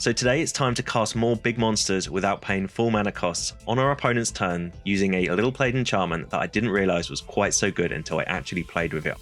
So today it's time to cast more big monsters without paying full mana costs on our opponent's turn using a little played enchantment that I didn't realise was quite so good until I actually played with it.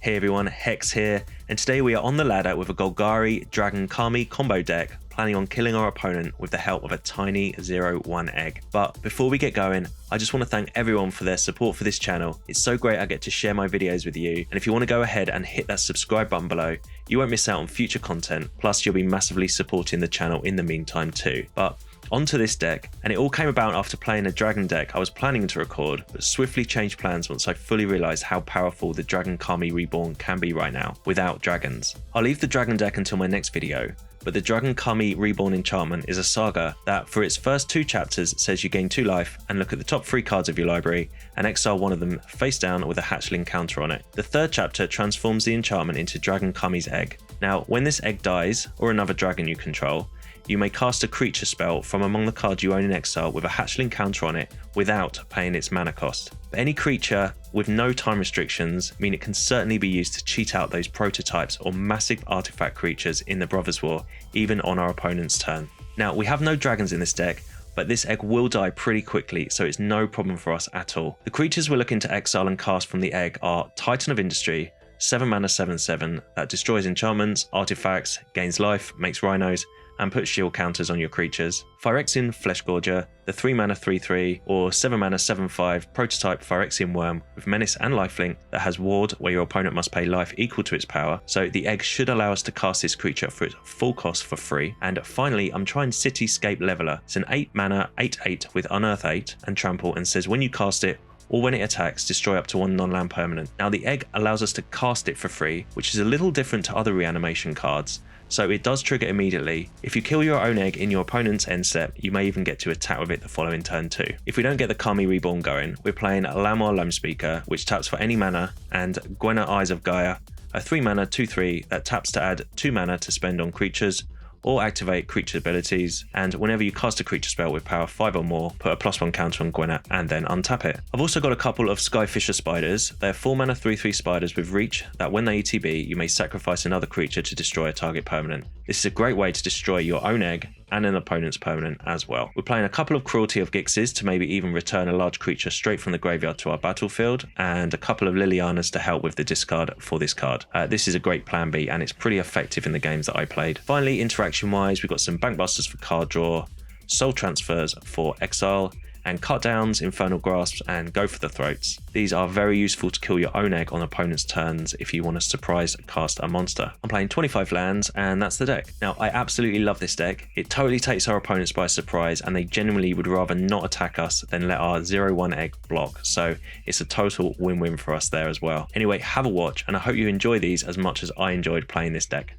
Hey everyone, Hex here, and today we are on the ladder with a Golgari Dragon-Kami combo deck, planning on killing our opponent with the help of a tiny 0/1 egg. But before we get going, I just want to thank everyone for their support for this channel. It's so great I get to share my videos with you, and if you want to go ahead and hit that subscribe button below, you won't miss out on future content, plus you'll be massively supporting the channel in the meantime too. But onto this deck, and it all came about after playing a dragon deck I was planning to record, but swiftly changed plans once I fully realised how powerful the Dragon-Kami Reborn can be right now, without dragons. I'll leave the dragon deck until my next video, but the Dragon-Kami Reborn enchantment is a saga that for its first 2 chapters says you gain 2 life and look at the top 3 cards of your library and exile one of them face down with a hatchling counter on it. The 3rd chapter transforms the enchantment into Dragon-Kami's egg. Now when this egg dies, or another dragon you control, you may cast a creature spell from among the cards you own in exile with a hatchling counter on it without paying its mana cost. But any creature with no time restrictions mean it can certainly be used to cheat out those prototypes or massive artifact creatures in the Brothers War, even on our opponent's turn. Now we have no dragons in this deck, but this egg will die pretty quickly, so it's no problem for us at all. The creatures we're looking to exile and cast from the egg are Titan of Industry, 7 mana 7/7 that destroys enchantments, artifacts, gains life, makes rhinos, and put shield counters on your creatures. Phyrexian Fleshgorger, the 3 mana 3/3 or 7 mana 7/5 prototype Phyrexian worm with menace and lifelink that has ward where your opponent must pay life equal to its power, so the egg should allow us to cast this creature for its full cost for free. And finally, I'm trying Cityscape Leveler. It's an 8 mana 8/8 with Unearth 8 and Trample, and says when you cast it, or when it attacks, destroy up to 1 non-land permanent. Now the egg allows us to cast it for free, which is a little different to other reanimation cards, so it does trigger immediately. If you kill your own egg in your opponent's end step, you may even get to attack with it the following turn too. If we don't get the Kami Reborn going, we're playing Llanowar Loamspeaker, which taps for any mana, and Gwenna Eyes of Gaea, a 3 mana 2/3 that taps to add 2 mana to spend on creatures, or activate creature abilities, and whenever you cast a creature spell with power 5 or more, put a +1 counter on Gwenna and then untap it. I've also got a couple of Skyfisher Spiders. They're 4 mana 3/3 spiders with reach that when they ETB, you may sacrifice another creature to destroy a target permanent. This is a great way to destroy your own egg and an opponent's permanent as well. We're playing a couple of Cruelty of Gixes to maybe even return a large creature straight from the graveyard to our battlefield, and a couple of Lilianas to help with the discard for this card. This is a great plan B, and it's pretty effective in the games that I played. Finally, interaction wise, we've got some Bankbusters for card draw, soul transfers for exile, and cut downs, Infernal Grasps, and go for the throats. These are very useful to kill your own egg on opponent's turns if you want to surprise cast a monster. I'm playing 25 lands, and that's the deck. Now, I absolutely love this deck. It totally takes our opponents by surprise, and they genuinely would rather not attack us than let our 0/1 egg block. So it's a total win-win for us there as well. Anyway, have a watch, and I hope you enjoy these as much as I enjoyed playing this deck.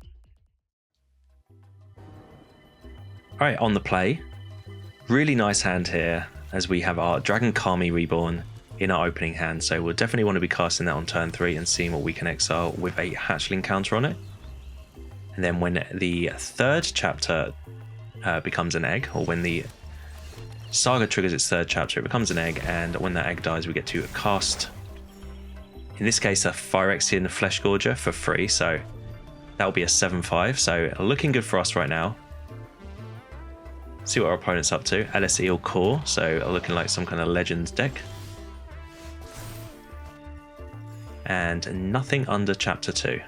All right, on the play. Really nice hand here, as we have our Dragon-Kami Reborn in our opening hand, so we'll definitely want to be casting that on turn 3 and seeing what we can exile with a hatchling counter on it. And then when the 3rd chapter becomes an egg, or when the saga triggers its 3rd chapter, it becomes an egg, and when that egg dies we get to cast, in this case, a Phyrexian Fleshgorger for free, so that'll be a 7/5, so looking good for us right now. See what our opponent's up to. LSE or core, so looking like some kind of Legends deck. And nothing under chapter 2.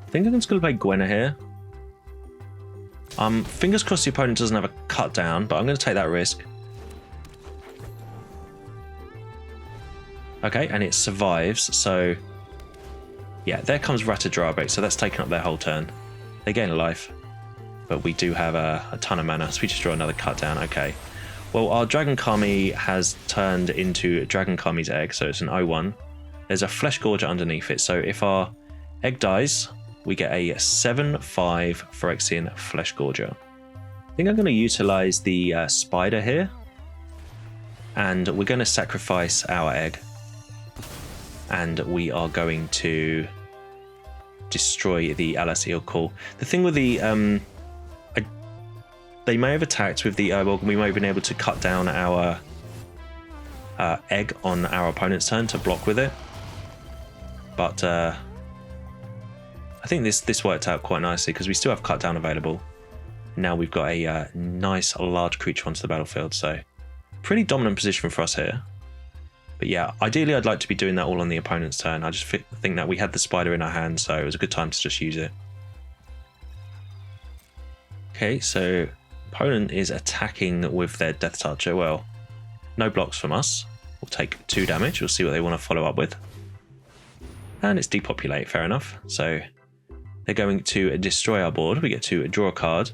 I think I'm just going to play Gwenna here. Fingers crossed the opponent doesn't have a cut down, but I'm going to take that risk. Okay, and it survives, so yeah, there comes Ratadrabe, so that's taken up their whole turn. They gain a life. But we do have a ton of mana, so we just draw another cut down. Okay, well, our Dragon-Kami has turned into Dragon-Kami's egg, so it's an 0/1. There's a Fleshgorger underneath it, so if our egg dies, we get a 7/5 Phyrexian Fleshgorger. I think I'm going to utilize the spider here, and we're going to sacrifice our egg, and we are going to destroy the LSE or call. The thing with the they may have attacked with the well, we may have been able to cut down our egg on our opponent's turn to block with it, but I think this worked out quite nicely because we still have cut down available. Now we've got a nice large creature onto the battlefield, so pretty dominant position for us here. But yeah, ideally I'd like to be doing that all on the opponent's turn. I just think that we had the spider in our hand, so it was a good time to just use it. Okay, so opponent is attacking with their Death Toucher. Well, no blocks from us. We'll take 2 damage. We'll see what they want to follow up with. And it's depopulate, fair enough. So they're going to destroy our board. We get to draw a card.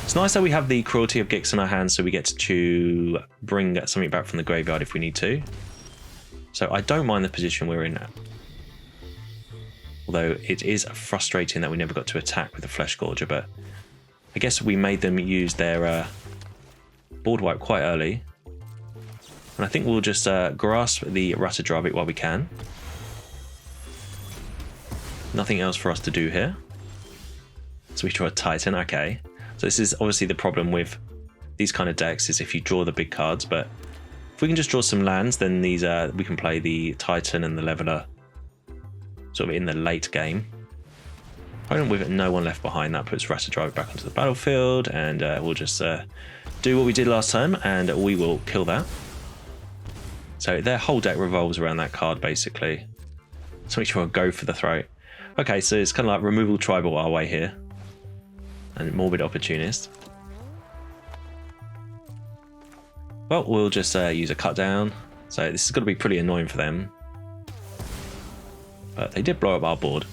It's nice that we have the Cruelty of Gix in our hands, so we get to bring something back from the graveyard if we need to. So I don't mind the position we're in now. Although it is frustrating that we never got to attack with the Fleshgorger, but I guess we made them use their board wipe quite early. And I think we'll just grasp the Rathadrabit while we can. Nothing else for us to do here. So we draw a Titan, okay. So this is obviously the problem with these kind of decks, is if you draw the big cards, but if we can just draw some lands, then these we can play the Titan and the Leveler sort of in the late game. Opponent with no one left behind, that puts Rathadrabit back onto the battlefield, and we'll just do what we did last time, and we will kill that. So their whole deck revolves around that card, basically. So make sure I go for the throat. Okay, so it's kind of like removal tribal our way here. And morbid opportunist. Well, we'll just use a cut down. So this is going to be pretty annoying for them. But they did blow up our board.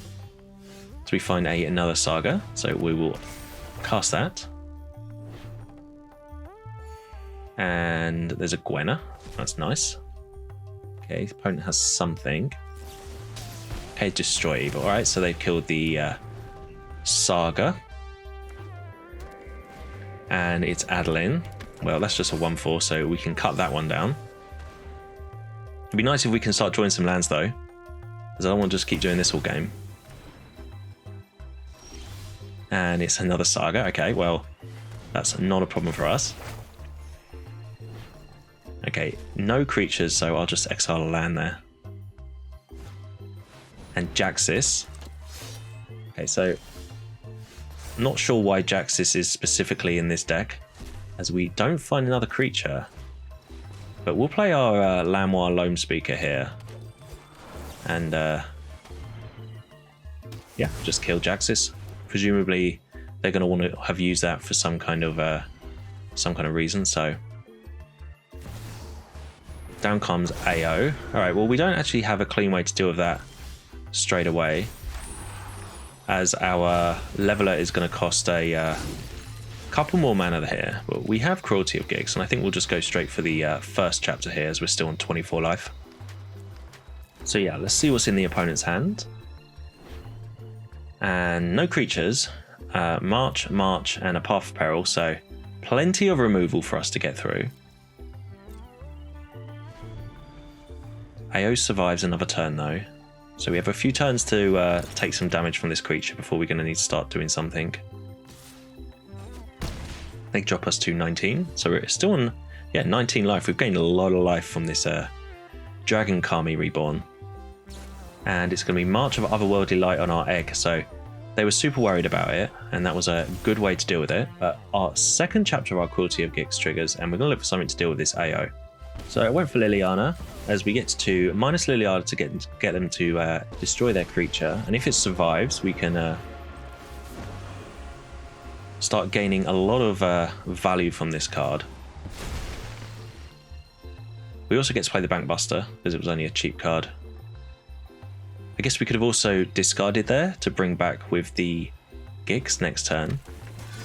So we find another Saga. So we will cast that. And there's a Gwenna. That's nice. Okay, the opponent has something. Okay, destroy evil. Alright, so they've killed the Saga. And it's Adeline. Well, that's just a 1/4, so we can cut that one down. It'd be nice if we can start drawing some lands, though, because I don't want to just keep doing this all game. And it's another Saga. Okay, well, that's not a problem for us. Okay, no creatures, so I'll just exile a land there. And Jaxis. Okay, so I'm not sure why Jaxis is specifically in this deck, as we don't find another creature. But we'll play our Llanowar Loamspeaker here. And yeah, just kill Jaxis. Presumably they're going to want to have used that for some kind of reason, so down comes AO. Alright, well, we don't actually have a clean way to deal with that straight away, as our Leveler is going to cost a couple more mana here. But we have Cruelty of Gix, and I think we'll just go straight for the first chapter here, as we're still on 24 life. So yeah, let's see what's in the opponent's hand. And no creatures. March, and a Path of Peril, so plenty of removal for us to get through. AO survives another turn though, so we have a few turns to take some damage from this creature before we're going to need to start doing something. They drop us to 19, so we're still on 19 life. We've gained a lot of life from this Dragon-Kami Reborn. And it's going to be March of Otherworldly Light on our egg, so they were super worried about it, and that was a good way to deal with it. But our second chapter of our Cruelty of Gix triggers, and we're going to look for something to deal with this AO. So I went for Liliana, as we get to minus Liliana to get them to destroy their creature, and if it survives, we can start gaining a lot of value from this card. We also get to play the Bankbuster, because it was only a cheap card. I guess we could have also discarded there to bring back with the Gix next turn,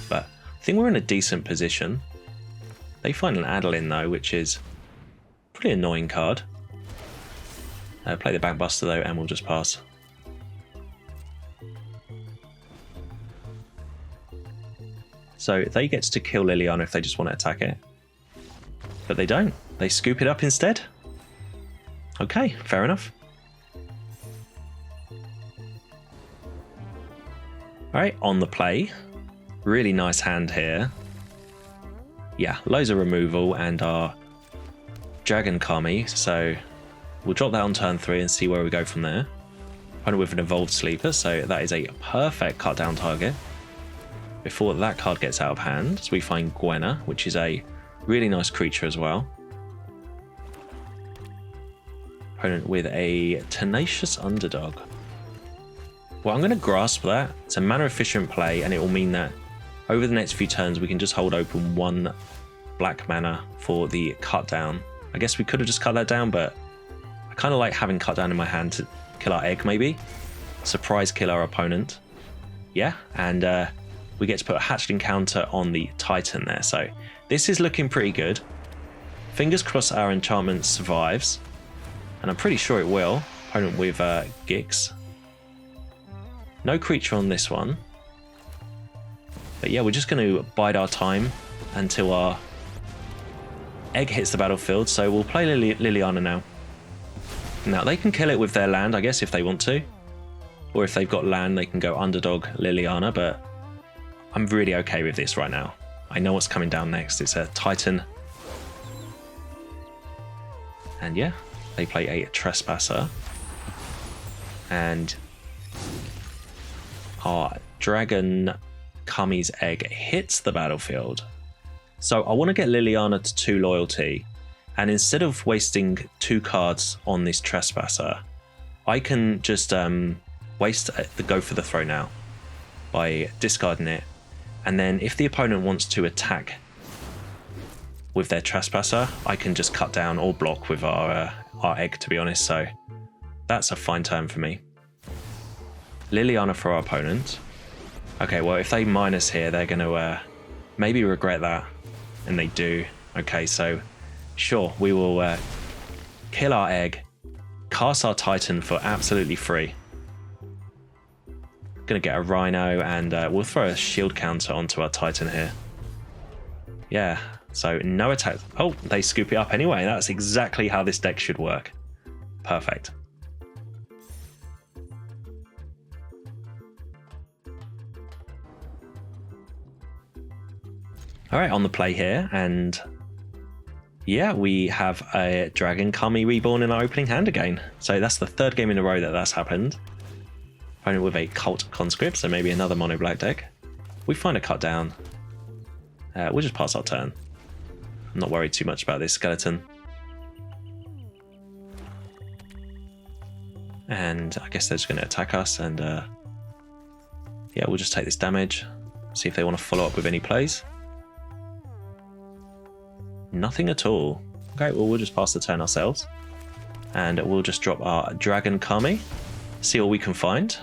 but I think we're in a decent position. They find an Adeline though, which is a pretty annoying card. Play the Bankbuster though, and we'll just pass. So they get to kill Liliana if they just want to attack it, but they don't. They scoop it up instead. Okay, fair enough. Alright, on the play. Really nice hand here. Yeah, loads of removal and our Dragon-Kami, so we'll drop that on turn 3 and see where we go from there. Opponent with an Evolved Sleeper, so that is a perfect cut down target. Before that card gets out of hand, so we find Gwenna, which is a really nice creature as well. Opponent with a Tenacious Underdog. Well, I'm going to grasp that. It's a mana efficient play, and it will mean that over the next few turns we can just hold open 1 black mana for the cut down. I guess we could have just cut that down, but I kind of like having cut down in my hand to kill our egg, maybe. Surprise kill our opponent. Yeah, and we get to put a hatchling counter on the Titan there. So this is looking pretty good. Fingers crossed our enchantment survives. And I'm pretty sure it will. Opponent with Gix. No creature on this one. But yeah, we're just going to bide our time until our egg hits the battlefield. So we'll play Liliana now. Now, they can kill it with their land, I guess, if they want to. Or if they've got land, they can go underdog Liliana. But I'm really okay with this right now. I know what's coming down next. It's a Titan. And yeah, they play a Trespasser. And our Dragon-Kami's egg hits the battlefield. So I want to get Liliana to 2 loyalty. And instead of wasting 2 cards on this Trespasser, I can just waste the go for the throw now by discarding it. And then if the opponent wants to attack with their Trespasser, I can just cut down or block with our egg, to be honest. So that's a fine turn for me. Liliana for our opponent. Okay, well, if they minus here, they're going to maybe regret that. And they do. Okay, so sure, we will kill our egg, cast our Titan for absolutely free. Gonna get a Rhino, and we'll throw a shield counter onto our Titan here. Yeah, so no attack. Oh, they scoop it up anyway. That's exactly how this deck should work. Perfect. All right, on the play here, and yeah, we have a Dragon-Kami Reborn in our opening hand again. So that's the 3rd game in a row that that's happened. Opponent with a Cult Conscript, so maybe another mono black deck. We find a cut down. We'll just pass our turn. I'm not worried too much about this skeleton. And I guess they're just going to attack us, and yeah, we'll just take this damage. See if they want to follow up with any plays. Nothing at all. Okay, well, we'll just pass the turn ourselves. And we'll just drop our Dragon-Kami. See what we can find.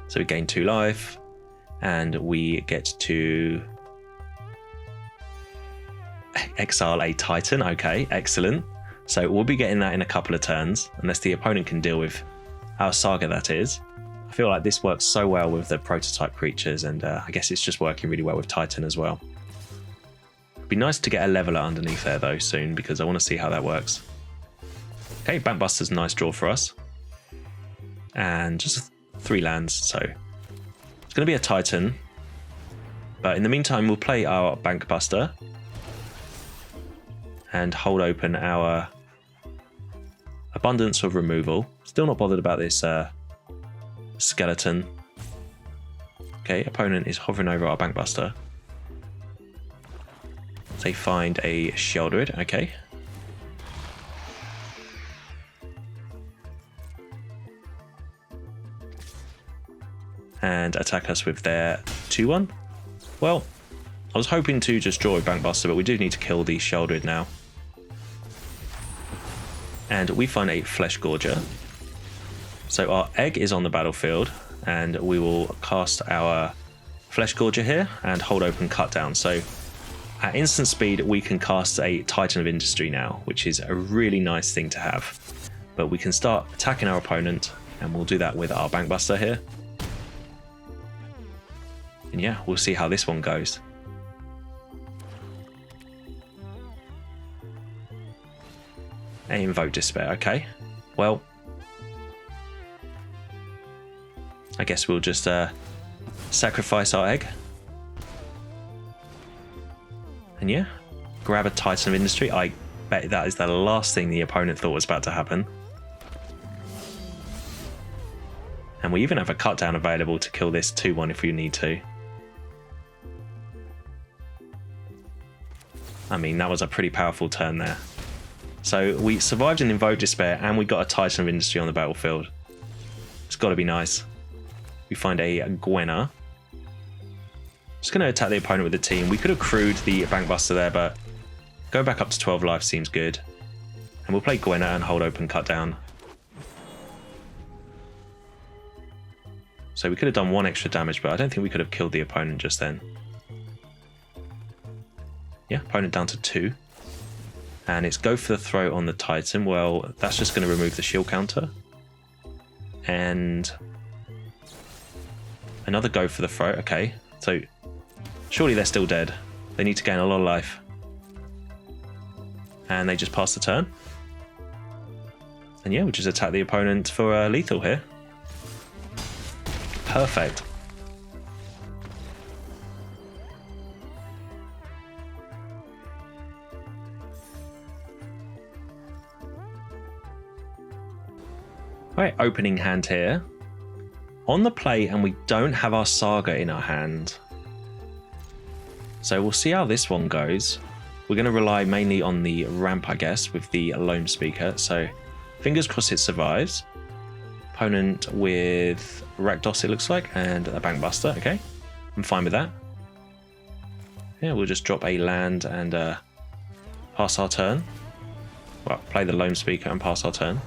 So we gain 2 life. And we get to exile a Titan. Okay, excellent. So we'll be getting that in a couple of turns. Unless the opponent can deal with our Saga, that is. I feel like this works so well with the prototype creatures, and I guess it's just working really well with Titan as well. It'd be nice to get a leveler underneath there though soon, because I want to see how that works. Okay, Bankbuster's a nice draw for us. And just 3 lands, so it's going to be a Titan. But in the meantime, we'll play our Bankbuster and hold open our Abundance of Removal. Still not bothered about this skeleton. Okay, opponent is hovering over our Bankbuster. They find a Sheoldred. Okay. And attack us with their 2-1. Well, I was hoping to just draw a Bankbuster, but we do need to kill the Sheoldred now. And we find a Fleshgorger. So our egg is on the battlefield, and we will cast our Fleshgorger here and hold open cut down. So at instant speed, we can cast a Titan of Industry now, which is a really nice thing to have. But we can start attacking our opponent, and we'll do that with our Bankbuster here. And yeah, we'll see how this one goes. Invoke Despair, okay. Well, I guess we'll just sacrifice our egg. And yeah, grab a Titan of Industry. I bet that is the last thing the opponent thought was about to happen. And we even have a cut down available to kill this 2-1 if we need to. I mean, that was a pretty powerful turn there. So we survived an Invoke Despair and we got a Titan of Industry on the battlefield. It's got to be nice. We find a Gwenna. Just going to attack the opponent with the team. We could have crewed the Bankbuster there, but going back up to 12 life seems good. And we'll play Gwenna and hold open cut down. So we could have done 1 extra damage, but I don't think we could have killed the opponent just then. Yeah, opponent down to 2. And it's go for the throw on the Titan. Well, that's just going to remove the shield counter. And another go for the throw. Okay, so surely they're still dead. They need to gain a lot of life. And they just pass the turn. And yeah, we just attack the opponent for lethal here. Perfect. Right, opening hand here. On the play, and we don't have our Saga in our hand. So we'll see how this one goes. We're going to rely mainly on the ramp, I guess, with the Loamspeaker. So fingers crossed it survives. Opponent with Rakdos, it looks like, and a Bankbuster. Okay, I'm fine with that. Yeah, we'll just drop a land and pass our turn. Well, play the Loamspeaker and pass our turn.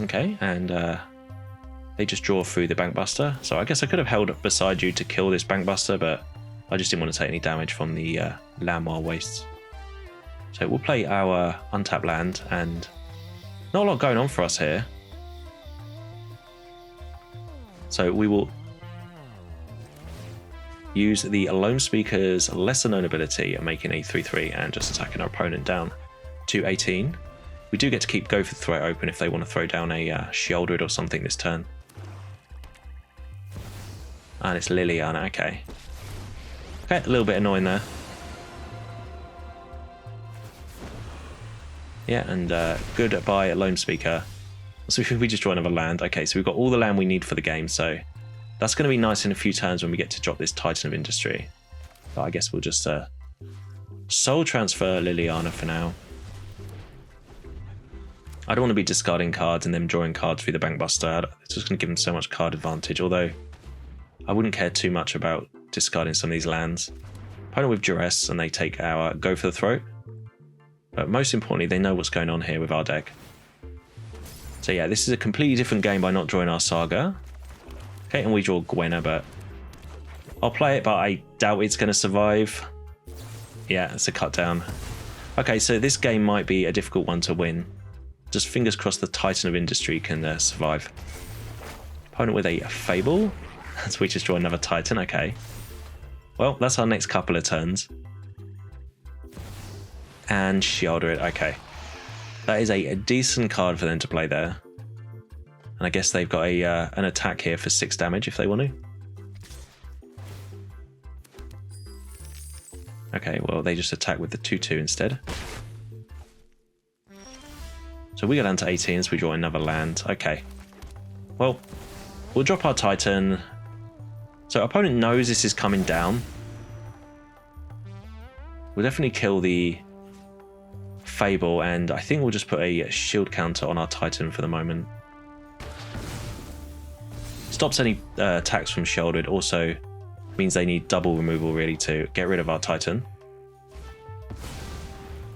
Okay, and they just draw through the Bankbuster. So I guess I could have held up beside you to kill this Bankbuster, but I just didn't want to take any damage from the Llanowar Wastes. So we'll play our untapped land, and not a lot going on for us here. So we will use the Loamspeaker's lesser known ability of making a 3-3 and just attacking our opponent down to 18. We do get to keep go for the throw open if they want to throw down a Sheoldred or something this turn. And it's Liliana, okay. Okay, a little bit annoying there. Yeah, and goodbye Loamspeaker. So we just draw another land. Okay, so we've got all the land we need for the game, so that's going to be nice in a few turns when we get to drop this Titan of Industry. But I guess we'll just soul transfer Liliana for now. I don't want to be discarding cards and then drawing cards through the Bankbuster. It's just going to give them so much card advantage, although I wouldn't care too much about discarding some of these lands. Opponent with Duress, and they take our go for the throat. But most importantly, they know what's going on here with our deck. So yeah, this is a completely different game by not drawing our Saga. Okay, and we draw Gwenna, but I'll play it, but I doubt it's going to survive. Yeah, it's a cut down. Okay, so this game might be a difficult one to win. Just fingers crossed the Titan of Industry can survive. Opponent with a Fable. So we just draw another Titan, okay. Well, that's our next couple of turns. And Sheoldred, okay. That is a decent card for them to play there. And I guess they've got a an attack here for 6 damage if they want to. Okay, well, they just attack with the 2-2 instead. So we go down to 18, so we draw another land. Okay. Well, we'll drop our Titan. So our opponent knows this is coming down. We'll definitely kill the Fable, and I think we'll just put a shield counter on our Titan for the moment. Stops any attacks from Sheoldred. Also means they need double removal really to get rid of our Titan.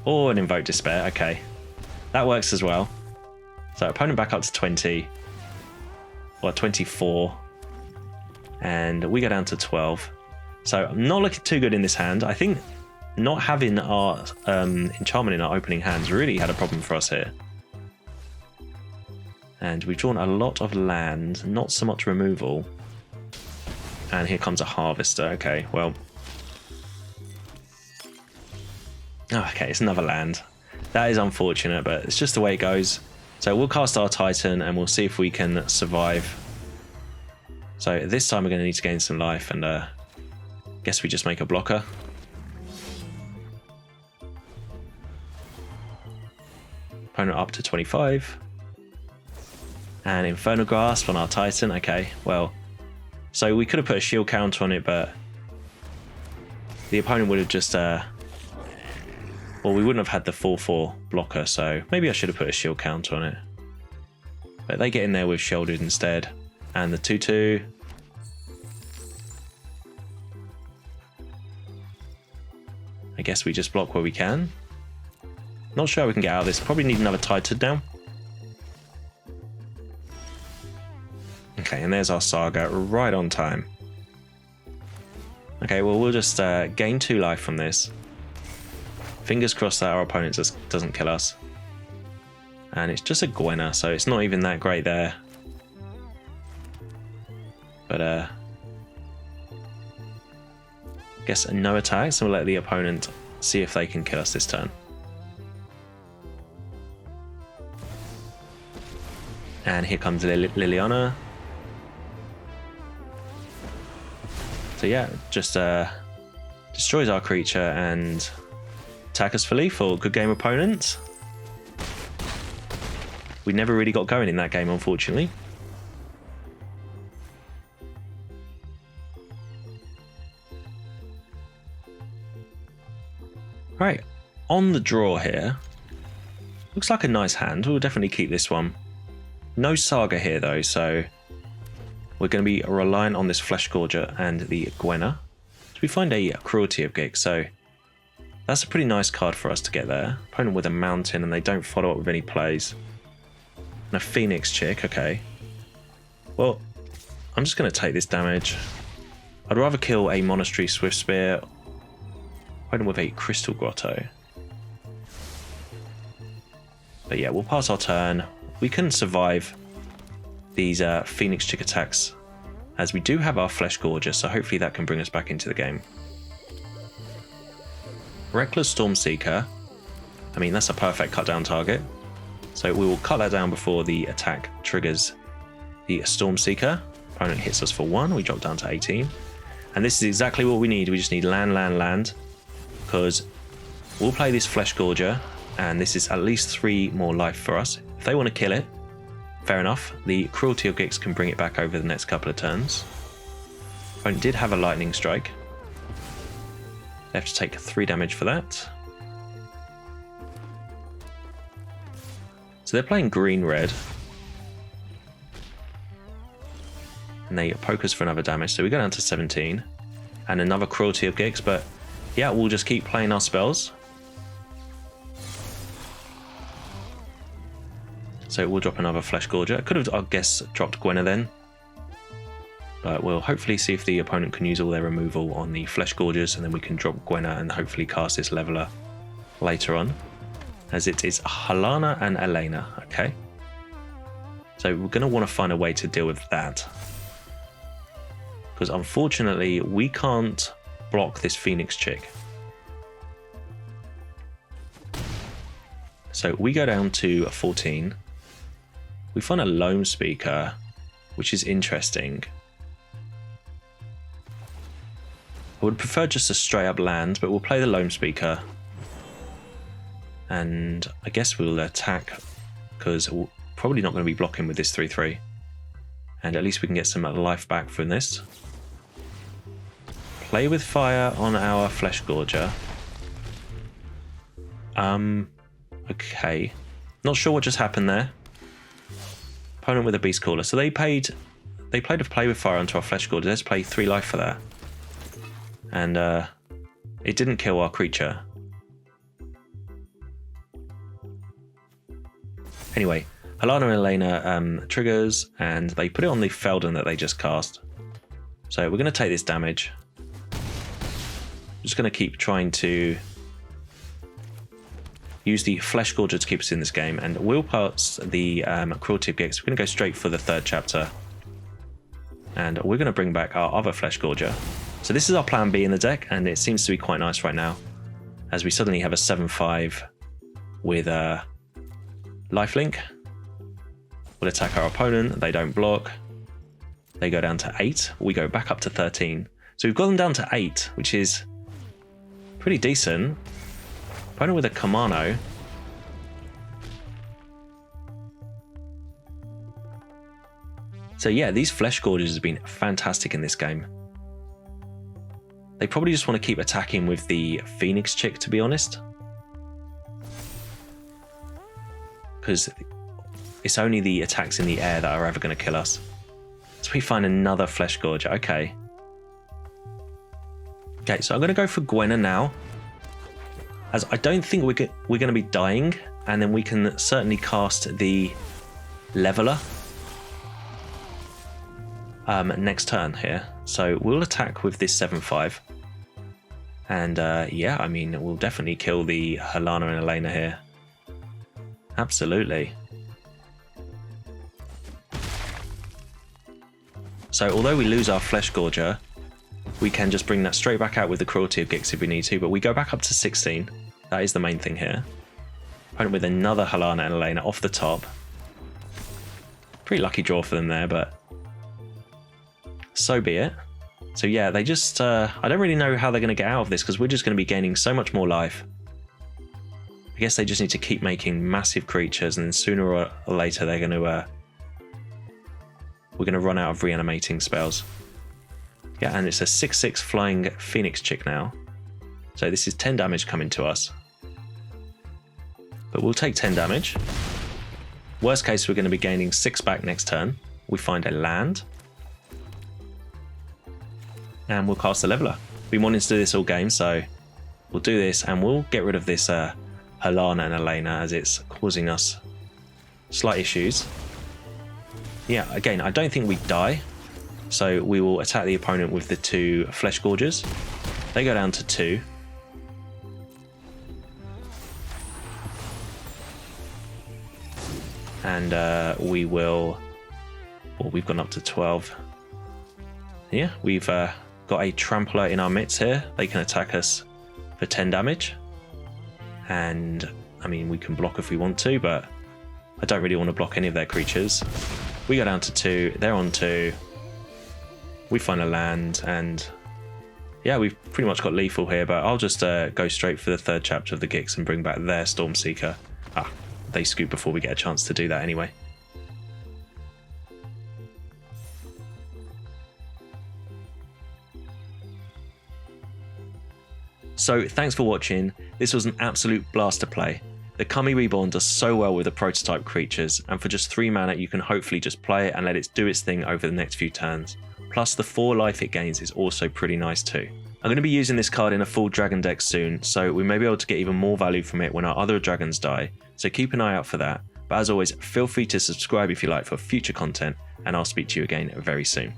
Or an Invoke Despair, okay. That works as well. So opponent back up to 20. Or 24. And we go down to 12. So I'm not looking too good in this hand. I think not having our enchantment in our opening hands really had a problem for us here. And we've drawn a lot of land, not so much removal. And here comes a Harvester. Okay, well. Oh, okay, it's another land. That is unfortunate, but it's just the way it goes. So we'll cast our Titan and we'll see if we can survive. So this time we're going to need to gain some life and Guess we just make a blocker. Opponent up to 25. And Infernal Grasp on our Titan. Okay, well, so we could have put a shield counter on it, but the opponent would have just, well, we wouldn't have had the 4/4 blocker, so maybe I should have put a shield counter on it. But they get in there with shielded instead. And the 2/2. I guess we just block where we can. Not sure how we can get out of this. Probably need another Titan now. Okay, and there's our Saga right on time. Okay, well, we'll just gain 2 life from this. Fingers crossed that our opponent just doesn't kill us. And it's just a Gwenna, so it's not even that great there. But guess no attack, so we'll let the opponent see if they can kill us this turn. And here comes Liliana. So yeah, just destroys our creature and attack us for lethal. Good game, opponent. We never really got going in that game, unfortunately. Right, on the draw here. Looks like a nice hand. We'll definitely keep this one. No Saga here though, so we're going to be reliant on this Fleshgorger and the Gwenna. So we find a Cruelty of Gix, so that's a pretty nice card for us to get there. Opponent with a mountain and they don't follow up with any plays. And a Phoenix chick, okay. Well, I'm just going to take this damage. I'd rather kill a Monastery Swift Spear. Opponent with a Crystal Grotto. But yeah, we'll pass our turn. We can survive these Phoenix chick attacks, as we do have our Fleshgorger, so hopefully that can bring us back into the game. Reckless Stormseeker. I mean, that's a perfect cut down target. So we will cut that down before the attack triggers the Stormseeker. Opponent hits us for 1, we drop down to 18. And this is exactly what we need. We just need land, because we'll play this Fleshgorger, and this is at least 3 more life for us. If they want to kill it, fair enough. The Cruelty of Gix can bring it back over the next couple of turns. Opponent did have a Lightning Strike. They have to take 3 damage for that. So they're playing green-red. And they poke us for another damage, so we go down to 17. And another Cruelty of Gix, but yeah, we'll just keep playing our spells. So we'll drop another Fleshgorger. Could have, I guess, dropped Gwenna then. But we'll hopefully see if the opponent can use all their removal on the Fleshgorgers, and then we can drop Gwenna and hopefully cast this Leveler later on. As it is Halana and Elena, okay. So we're going to want to find a way to deal with that. Because unfortunately, we can't block this Phoenix chick. So we go down to 14. We find a Loamspeaker, which is interesting. I would prefer just a straight up land, but we'll play the Loamspeaker. And I guess we'll attack, because we're probably not going to be blocking with this 3/3. And at least we can get some life back from this. Play with fire on our Fleshgorger. Okay. Not sure what just happened there. Opponent with a Beast Caller. So they played a play with fire onto our Fleshgorger. Let's play 3 life for that. And it didn't kill our creature. Anyway, Halana and Elena triggers, and they put it on the Feldon that they just cast. So we're going to take this damage. I'm just going to keep trying to use the Fleshgorger to keep us in this game, and we'll pass the Cruelty of Gix. We're going to go straight for the 3rd chapter, and we're going to bring back our other Fleshgorger. So this is our plan B in the deck, and it seems to be quite nice right now, as we suddenly have a 7/5 with a lifelink. We'll attack our opponent. They don't block. They go down to 8. We go back up to 13. So we've got them down to 8, which is pretty decent. Opponent with a Kamano. So yeah, these Fleshgorgers have been fantastic in this game. They probably just want to keep attacking with the Phoenix chick, to be honest. Because it's only the attacks in the air that are ever going to kill us. So we find another Fleshgorger. Okay. Okay, so I'm going to go for Gwenna now. As I don't think we're going to be dying. And then we can certainly cast the Leveler next turn here. So we'll attack with this 7/5. And yeah, I mean, we'll definitely kill the Liliana and Elena here. Absolutely. So although we lose our Fleshgorger, we can just bring that straight back out with the Cruelty of Gix if we need to, but we go back up to 16. That is the main thing here. Opponent with another Liliana and Elena off the top. Pretty lucky draw for them there, but so be it. So yeah, they just, I don't really know how they're going to get out of this because we're just going to be gaining so much more life. I guess they just need to keep making massive creatures, and then sooner or later they're going to, we're going to run out of reanimating spells. Yeah, and it's a 6/6 flying Phoenix chick now. So this is 10 damage coming to us. But we'll take 10 damage. Worst case, we're going to be gaining 6 back next turn. We find a land. And we'll cast the Leveler. Been wanting to do this all game, so we'll do this and we'll get rid of this Liliana and Elena as it's causing us slight issues. Yeah, again, I don't think we die. So we will attack the opponent with the 2 Fleshgorgers. They go down to 2. And we will... Well, we've gone up to 12. Yeah, we've got a Trampler in our midst here. They can attack us for 10 damage. And, I mean, we can block if we want to, but I don't really want to block any of their creatures. We go down to 2. They're on 2. We find a land, and yeah, we've pretty much got lethal here, but I'll just go straight for the 3rd chapter of the Gix and bring back their Stormseeker. Ah, they scoop before we get a chance to do that anyway. So thanks for watching. This was an absolute blast to play. The Kami Reborn does so well with the prototype creatures, and for just 3 mana you can hopefully just play it and let it do its thing over the next few turns. Plus the 4 life it gains is also pretty nice too. I'm going to be using this card in a full dragon deck soon, so we may be able to get even more value from it when our other dragons die, so keep an eye out for that. But as always, feel free to subscribe if you like for future content, and I'll speak to you again very soon.